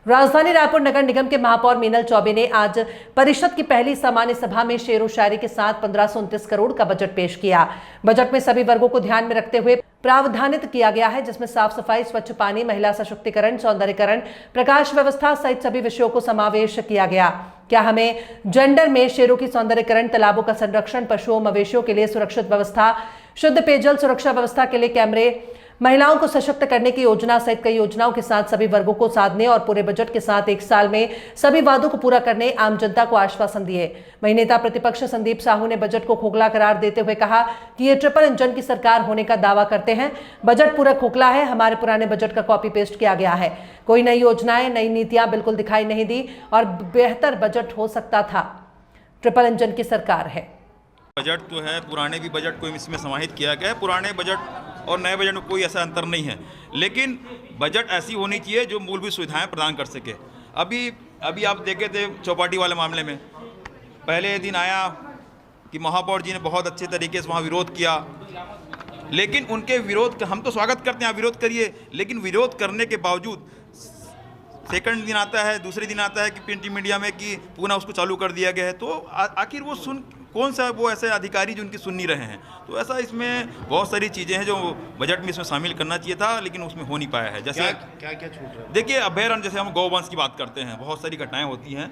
राजधानी रायपुर नगर निगम के महापौर मीनल चौबे ने आज परिषद की पहली सामान्य सभा में शेर व शायरी के साथ 1529 करोड़ का बजट पेश किया। बजट में सभी वर्गों को ध्यान में रखते हुए प्रावधानित किया गया है, जिसमें साफ सफाई, स्वच्छ पानी, महिला सशक्तिकरण, सौंदर्यीकरण, प्रकाश व्यवस्था सहित सभी विषयों को समावेश किया गया। क्या हमें जेंडर में शेरों की सौंदर्यीकरण, तालाबों का संरक्षण, पशुओं मवेशियों के लिए सुरक्षित व्यवस्था, शुद्ध पेयजल सुरक्षा व्यवस्था के लिए कैमरे, महिलाओं को सशक्त करने की योजना सहित कई योजनाओं के साथ सभी वर्गों को साधने और पूरे बजट के साथ एक साल में सभी वादों को पूरा करने आम जनता को आश्वासन दिए। वहीं नेता प्रतिपक्ष संदीप साहू ने बजट को खोखला करार देते हुए कहा कि ये ट्रिपल इंजन की सरकार होने का दावा करते हैं। बजट पूरा खोखला है, हमारे पुराने बजट का कॉपी पेस्ट किया गया है। कोई नई योजनाएं, नई नीतियां बिल्कुल दिखाई नहीं दी और बेहतर बजट हो सकता था। ट्रिपल इंजन की सरकार है। बजट जो है पुराने भी बजट को इसमें समाहित किया गया है। पुराने बजट और नए बजट में कोई ऐसा अंतर नहीं है, लेकिन बजट ऐसी होनी चाहिए जो मूलभूत सुविधाएं प्रदान कर सके। अभी आप देखे थे चौपाटी वाले मामले में, पहले दिन आया कि महापौर जी ने बहुत अच्छे तरीके से वहाँ विरोध किया, लेकिन उनके विरोध का हम तो स्वागत करते हैं, आप विरोध करिए, लेकिन विरोध करने के बावजूद सेकंड दिन आता है, दूसरे दिन आता है कि प्रिंट मीडिया में कि पुनः उसको चालू कर दिया गया है। तो आखिर वो कौन सा वो ऐसे अधिकारी जो उनकी सुन नहीं रहे हैं। तो ऐसा इसमें बहुत सारी चीज़ें हैं जो बजट में इसमें शामिल करना चाहिए था, लेकिन उसमें हो नहीं पाया है। जैसे क्या छूट रहा है, देखिए अभयारण्य, जैसे हम गौवंश की बात करते हैं, बहुत सारी घटनाएं होती हैं।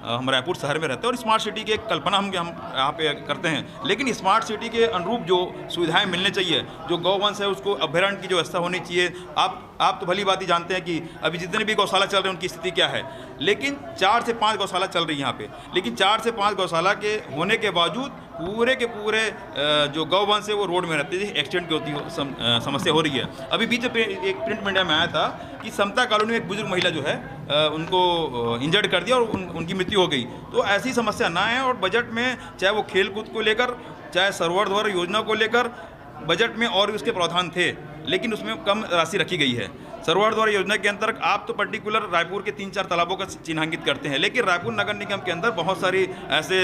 हम रायपुर शहर में रहते हैं और स्मार्ट सिटी की एक कल्पना हम यहाँ पे करते हैं, लेकिन स्मार्ट सिटी के अनुरूप जो सुविधाएं मिलने चाहिए, जो गौवंश है उसको अभयारण्य की जो व्यवस्था होनी चाहिए। आप तो भली बात ही जानते हैं कि अभी जितने भी गौशाला चल रहे हैं उनकी स्थिति क्या है, लेकिन 4 से 5 गौशाला चल रही है यहाँ पे, लेकिन 4 से 5 गौशाला के होने के बावजूद पूरे के पूरे जो गौवंश है वो रोड में रहते हैं, एक्सीडेंट की समस्या हो रही है। अभी बीच में एक प्रिंट मीडिया में आया था कि समता कॉलोनी में एक बुजुर्ग महिला जो है उनको इंजर्ड कर दिया और उनकी मृत्यु हो गई। तो ऐसी समस्या ना है, और बजट में चाहे वो खेल कूद को लेकर, चाहे सर्वोदय योजना को लेकर बजट में और भी उसके प्रावधान थे, लेकिन उसमें कम राशि रखी गई है। सर्वोदय योजना के अंतर्गत आप तो पर्टिकुलर रायपुर के 3-4 तालाबों का चिन्हांकित करते हैं, लेकिन रायपुर नगर निगम के अंदर बहुत सारी ऐसे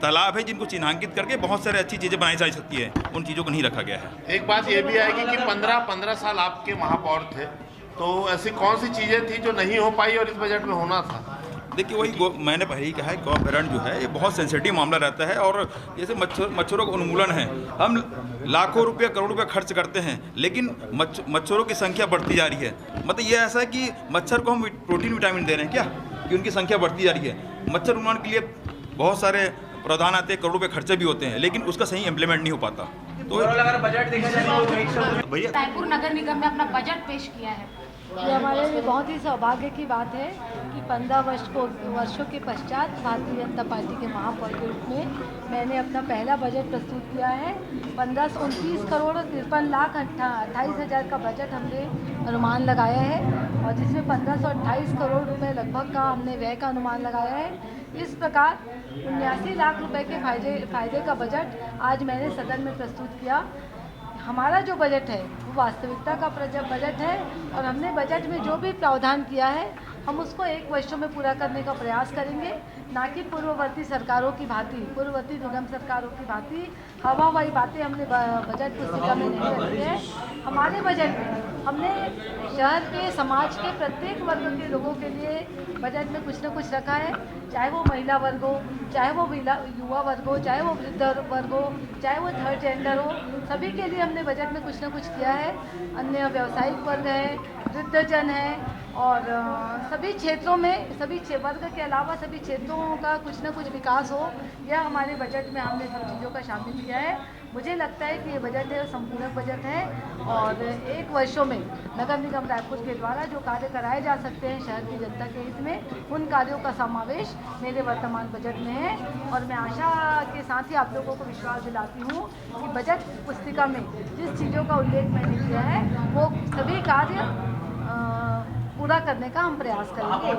तालाब हैं जिनको चिन्हांकित करके बहुत सारी अच्छी चीज़ें बनाई जा सकती है, उन चीज़ों को नहीं रखा गया है। एक बात ये भी आएगी कि 15 साल आपके महापौर थे, तो ऐसी कौन सी चीज़ें थी जो नहीं हो पाई और इस बजट में होना था? देखिए वही मैंने पहले ही कहा है, गौअभयारण्य जो है ये बहुत सेंसिटिव मामला रहता है, और जैसे मच्छरों का उन्मूलन है, हम लाखों रुपये करोड़ रुपये खर्च करते हैं, लेकिन मच्छरों की संख्या बढ़ती जा रही है। मतलब ये ऐसा है कि मच्छर को हम प्रोटीन विटामिन दे रहे हैं क्या, कि उनकी संख्या बढ़ती जा रही है। मच्छर उन्मूलन के लिए बहुत सारे प्रावधान आते हैं, करोड़ों रुपये खर्चे भी होते हैं, लेकिन उसका सही इम्प्लीमेंट नहीं हो पाता। तो अगर बजट देखा जाए भैया रायपुर नगर निगम ने अपना बजट पेश किया है, ये हमारे लिए बहुत ही सौभाग्य की बात है कि 15 वर्षों के पश्चात भारतीय जनता पार्टी के महापौर के रूप में मैंने अपना पहला बजट प्रस्तुत किया है। 1529 करोड़ 53 लाख 28 हज़ार का बजट हमने अनुमान लगाया है, और जिसमें 1528 करोड़ रुपए लगभग का हमने व्यय का अनुमान लगाया है। इस प्रकार 79 लाख रुपए के फायदे का बजट आज मैंने सदन में प्रस्तुत किया। हमारा जो बजट है वो वास्तविकता का बजट है, और हमने बजट में जो भी प्रावधान किया है हम उसको 1 वर्षों में पूरा करने का प्रयास करेंगे, ना कि पूर्ववर्ती सरकारों की भांति, पूर्ववर्ती निगम सरकारों की भांति हवाई बातें हमने बजट पुस्तिका में नहीं रखी है। हमारे बजट में हमने शहर के, समाज के प्रत्येक वर्ग के लोगों के लिए बजट में कुछ न कुछ रखा है, चाहे वो महिला वर्ग हो, चाहे वो युवा वर्ग हो, चाहे वो वृद्ध वर्ग हो, चाहे वो थर्ड जेंडर हो, सभी के लिए हमने बजट में कुछ न कुछ किया है। अन्य व्यावसायिक वर्ग है, वृद्धजन है, और सभी क्षेत्रों में, सभी वर्ग के अलावा सभी क्षेत्रों का कुछ न कुछ विकास हो, यह हमारे बजट में हमने सब चीज़ों का शामिल किया है। मुझे लगता है कि ये बजट है संपूर्ण बजट है, और 1 वर्षों में नगर निगम रायपुर के द्वारा जो कार्य कराए जा सकते हैं शहर की जनता के हित में, उन कार्यों का समावेश मेरे वर्तमान बजट में है। और मैं आशा के साथ ही आप लोगों को विश्वास दिलाती हूँ कि बजट पुस्तिका में जिस चीज़ों का उल्लेख मैंने किया है वो सभी कार्य पूरा करने का हम प्रयास करेंगे।